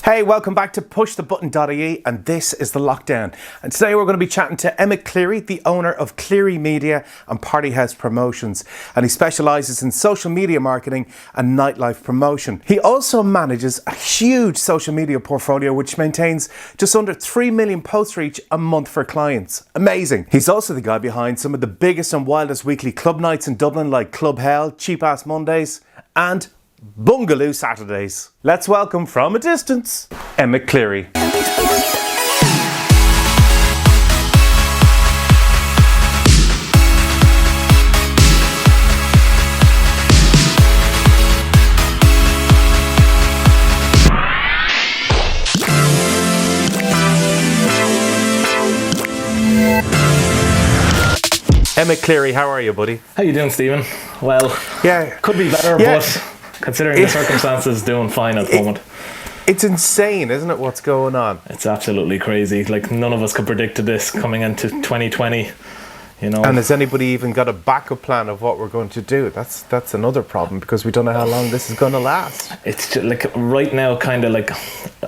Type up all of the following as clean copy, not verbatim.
Hey, welcome back to pushthebutton.ie, and this is The Lockdown. And today we're going to be chatting to Emmet Cleary, the owner of Cleary Media and Party House Promotions. And he specialises in social media marketing and nightlife promotion. He also manages a huge social media portfolio which maintains just under 3 million post reach a month for clients. Amazing. He's also the guy behind some of the biggest and wildest weekly club nights in Dublin like Club Hell, Cheap Ass Mondays and Bungaloo Saturdays. Let's welcome from a distance, Emmet Cleary. Emmet Cleary, how are you, buddy? How you doing, Stephen? Well, yeah, could be better, but considering the circumstances, doing fine at the moment. It's insane, isn't it, what's going on? It's absolutely crazy. Like, none of us could predict this coming into 2020, you know. And has anybody even got a backup plan of what we're going to do? That's another problem, because we don't know how long this is going to last. It's just, like, right now, kind of like,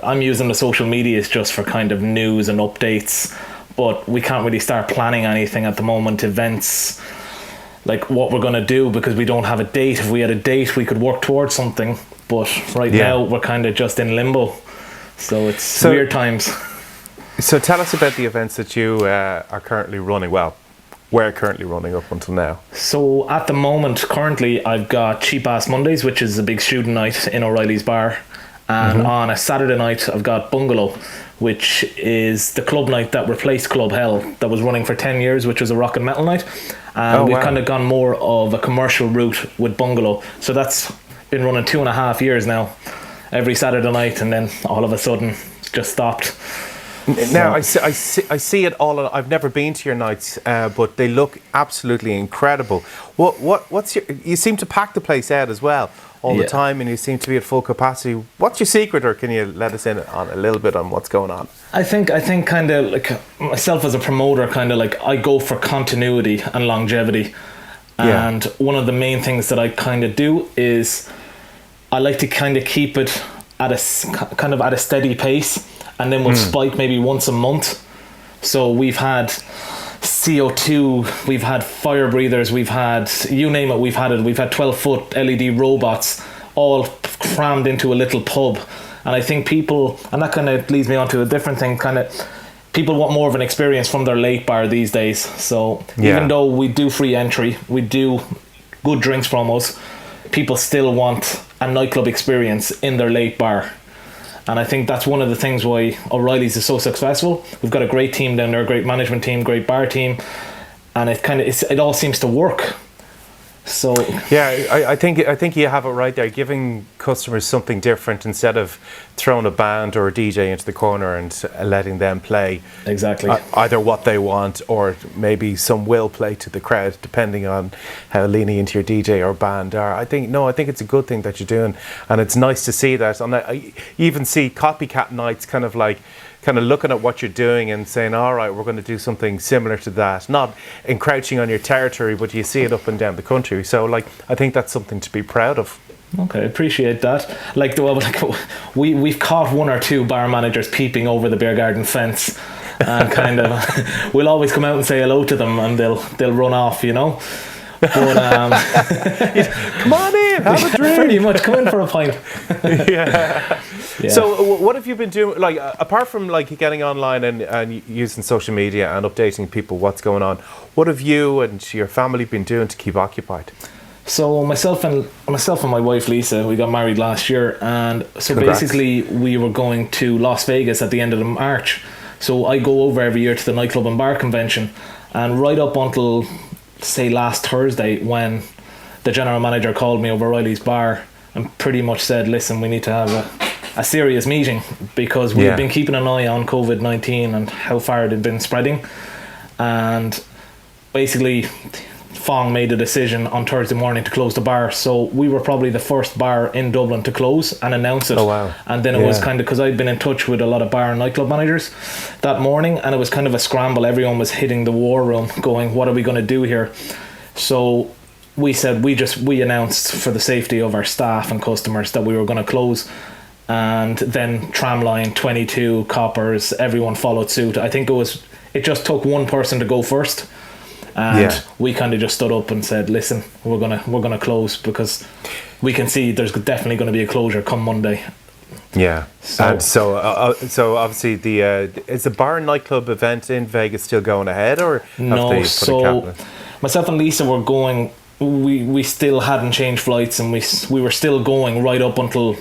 I'm using the social medias just for kind of news and updates, but we can't really start planning anything at the moment, events, like what we're going to do, because we don't have a date. If we had a date, we could work towards something, but right now we're kind of just in limbo, so it's weird times. So tell us about the events that you are currently running. Well, we're currently running up until now. So at the moment, currently, I've got Cheap Ass Mondays, which is a big student night in O'Reilly's bar, and on a Saturday night I've got Bungalow, which is the club night that replaced Club Hell, that was running for 10 years, which was a rock and metal night. And we've kind of gone more of a commercial route with Bungalow. So that's been running 2.5 years now, every Saturday night, and then all of a sudden it's just stopped. Now, I see it all. I've never been to your nights, but they look absolutely incredible. What's your? You seem to pack the place out as well all the time, and you seem to be at full capacity. What's your secret, or can you let us in on a little bit on what's going on? I think kind of like myself as a promoter, kind of like I go for continuity and longevity. And one of the main things that I kind of do is I like to kind of keep it at a steady pace, and then we'll spike maybe once a month. So we've had CO2, we've had fire breathers, we've had, you name it, we've had 12-foot LED robots all crammed into a little pub. And I think people, and that kind of leads me on to a different thing, kind of people want more of an experience from their lake bar these days. So even though we do free entry, we do good drinks promos, people still want a nightclub experience in their lake bar. And I think that's one of the things why O'Reilly's is so successful. We've got a great team down there, a great management team, great bar team, and it all seems to work. So I think you have it right there, giving customers something different instead of throwing a band or a DJ into the corner and letting them play exactly either what they want, or maybe some will play to the crowd depending on how lenient your DJ or band are. I think it's a good thing that you're doing, and it's nice to see that. And I even see copycat nights kind of looking at what you're doing and saying, all right, we're going to do something similar to that. Not encroaching on your territory, but you see it up and down the country. So, I think that's something to be proud of. Okay, appreciate that. We've caught one or two bar managers peeping over the beer garden fence, and kind of we'll always come out and say hello to them, and they'll run off, you know. But come on in, have a drink. Pretty much, come in for a pint. Yeah. So what have you been doing, apart from getting online and using social media and updating people what's going on, what have you and your family been doing to keep occupied? So myself and my wife Lisa, we got married last year, and so Congrats. Basically we were going to Las Vegas at the end of March. So I go over every year to the nightclub and bar convention, and right up until say last Thursday, when the general manager called me over O'Reilly's bar and pretty much said, listen, we need to have a serious meeting, because we've been keeping an eye on COVID-19 and how far it had been spreading. And basically Fong made a decision on Thursday morning to close the bar. So we were probably the first bar in Dublin to close and announce it. Oh, wow. And then it was kind of, because I'd been in touch with a lot of bar and nightclub managers that morning, and it was kind of a scramble. Everyone was hitting the war room going, what are we going to do here? So we said, we announced for the safety of our staff and customers that we were going to close. and then Tramline, 22, Coppers, everyone followed suit. I think it just took one person to go first, and we kind of just stood up and said, listen, we're gonna close, because we can see there's definitely going to be a closure come Monday. Yeah. And so obviously is the bar and nightclub event in Vegas still going ahead, or have no? they put So a cap on it? Myself and Lisa were going. We still hadn't changed flights, and we were still going right up until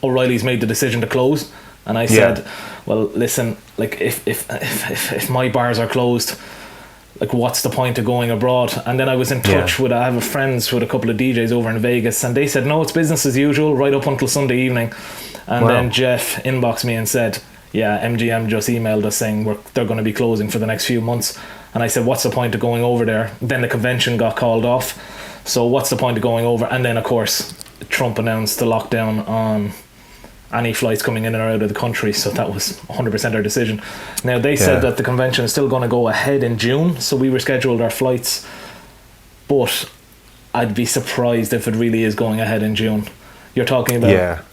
O'Reilly's made the decision to close. And I said, well, listen, like if my bars are closed, like what's the point of going abroad? And then I was in touch with, I have friends with a couple of DJs over in Vegas, and they said no, it's business as usual right up until Sunday evening. And then Jeff inboxed me and said, yeah, MGM just emailed us saying they're going to be closing for the next few months. And I said, what's the point of going over there? Then the convention got called off, so what's the point of going over? And then of course Trump announced the lockdown on any flights coming in or out of the country, so that was 100% our decision. Now they said that the convention is still going to go ahead in June, so we rescheduled our flights, but I'd be surprised if it really is going ahead in June. You're talking about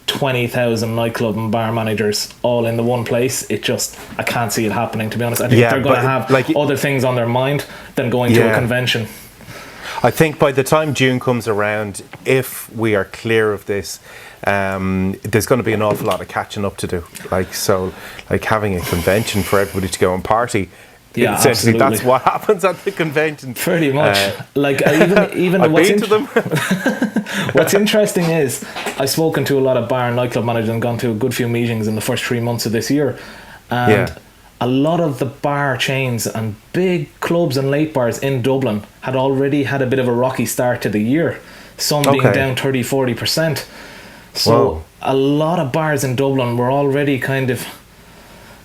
20,000 nightclub and bar managers all in the one place. I can't see it happening, to be honest. I think they're going to have other things on their mind than going to a convention. I think by the time June comes around, if we are clear of this, there's going to be an awful lot of catching up to do. Like having a convention for everybody to go and party. Yeah, essentially, absolutely. that's what happens at the convention. Pretty much. Even I've been to them. What's interesting is I've spoken to a lot of bar and nightclub managers and gone to a good few meetings in the first 3 months of this year, and a lot of the bar chains and big clubs and late bars in Dublin had already had a bit of a rocky start to the year, some being down 30-40%. So a lot of bars in Dublin were already kind of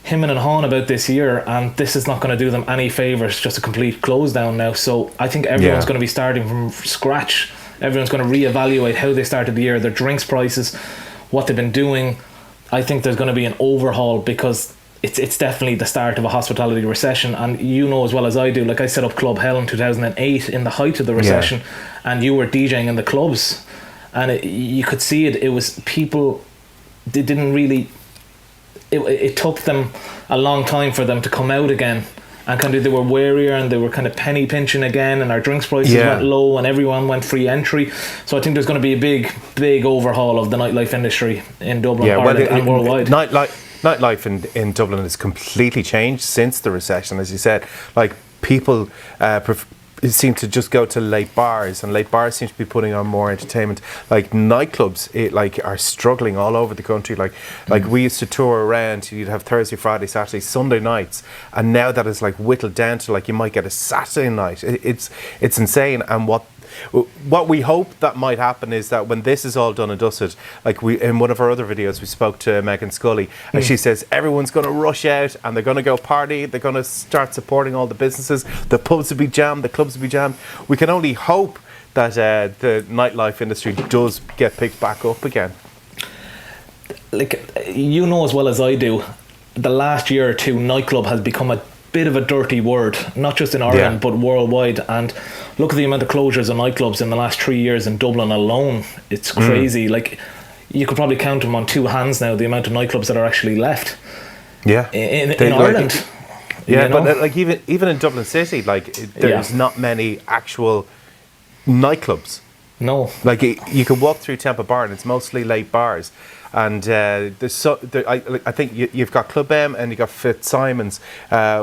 hemming and hawing about this year, and this is not going to do them any favours, just a complete close down now. So I think everyone's going to be starting from scratch. Everyone's going to reevaluate how they started the year, their drinks prices, what they've been doing. I think there's going to be an overhaul, because it's definitely the start of a hospitality recession. And you know as well as I do, like I set up Club Hell in 2008 in the height of the recession, and you were DJing in the clubs, and you could see it. It was people, they didn't really, it took them a long time for them to come out again, and kind of they were warier, and they were kind of penny pinching again, and our drinks prices went low, and everyone went free entry. So I think there's going to be a big overhaul of the nightlife industry in Dublin, Ireland, and worldwide. Nightlife in Dublin has completely changed since the recession, as you said. Like people seem to just go to late bars, and late bars seem to be putting on more entertainment. Like nightclubs, are struggling all over the country. Like we used to tour around. You'd have Thursday, Friday, Saturday, Sunday nights, and now that is like whittled down to like you might get a Saturday night. It's insane. And what we hope that might happen is that when this is all done and dusted, like we in one of our other videos we spoke to Megan Scully, and she says everyone's going to rush out and they're going to go party, they're going to start supporting all the businesses, the pubs will be jammed, the clubs will be jammed. We can only hope that the nightlife industry does get picked back up again. Like you know as well as I do, the last year or two nightclub has become a bit of a dirty word, not just in Ireland but worldwide. And look at the amount of closures of nightclubs in the last 3 years in Dublin alone. It's crazy. Like you could probably count them on two hands now, the amount of nightclubs that are actually left in Ireland. But like even in Dublin City, like there's not many actual nightclubs. No, like you can walk through Temple Bar and it's mostly late bars, and I think you've got Club M and you've got Fitzsimon's,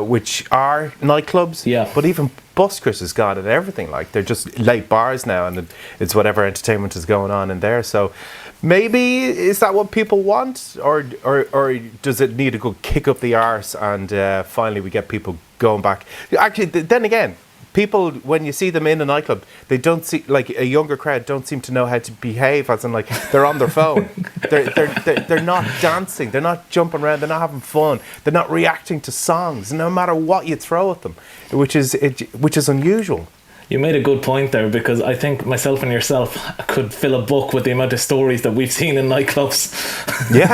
which are nightclubs. Yeah. But even Buskers has got it. Everything, like they're just late bars now, and it's whatever entertainment is going on in there. So maybe is that what people want, or does it need to go kick up the arse and finally we get people going back? Actually, then again, people, when you see them in a nightclub, they don't see, like a younger crowd don't seem to know how to behave, as in like they're on their phone. they're not dancing, they're not jumping around, they're not having fun, they're not reacting to songs no matter what you throw at them, which is unusual. You made a good point there, because I think myself and yourself could fill a book with the amount of stories that we've seen in nightclubs. Yeah,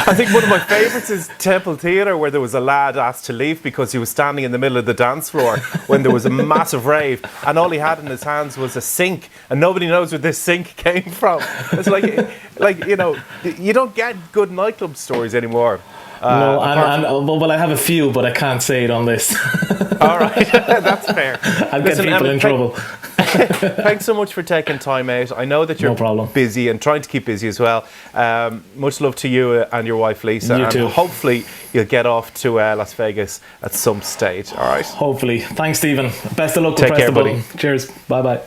I think one of my favourites is Temple Theatre, where there was a lad asked to leave because he was standing in the middle of the dance floor when there was a massive rave, and all he had in his hands was a sink, and nobody knows where this sink came from. It's like you know, you don't get good nightclub stories anymore. No, well, I have a few, but I can't say it on this. All right, that's fair. I'll get people in trouble. Thanks so much for taking time out. I know that you're busy and trying to keep busy as well. Much love to you and your wife Lisa. You too. Hopefully you'll get off to Las Vegas at some stage. All right. Hopefully. Thanks, Stephen. Best of luck. Take care, buddy. Cheers. Bye bye.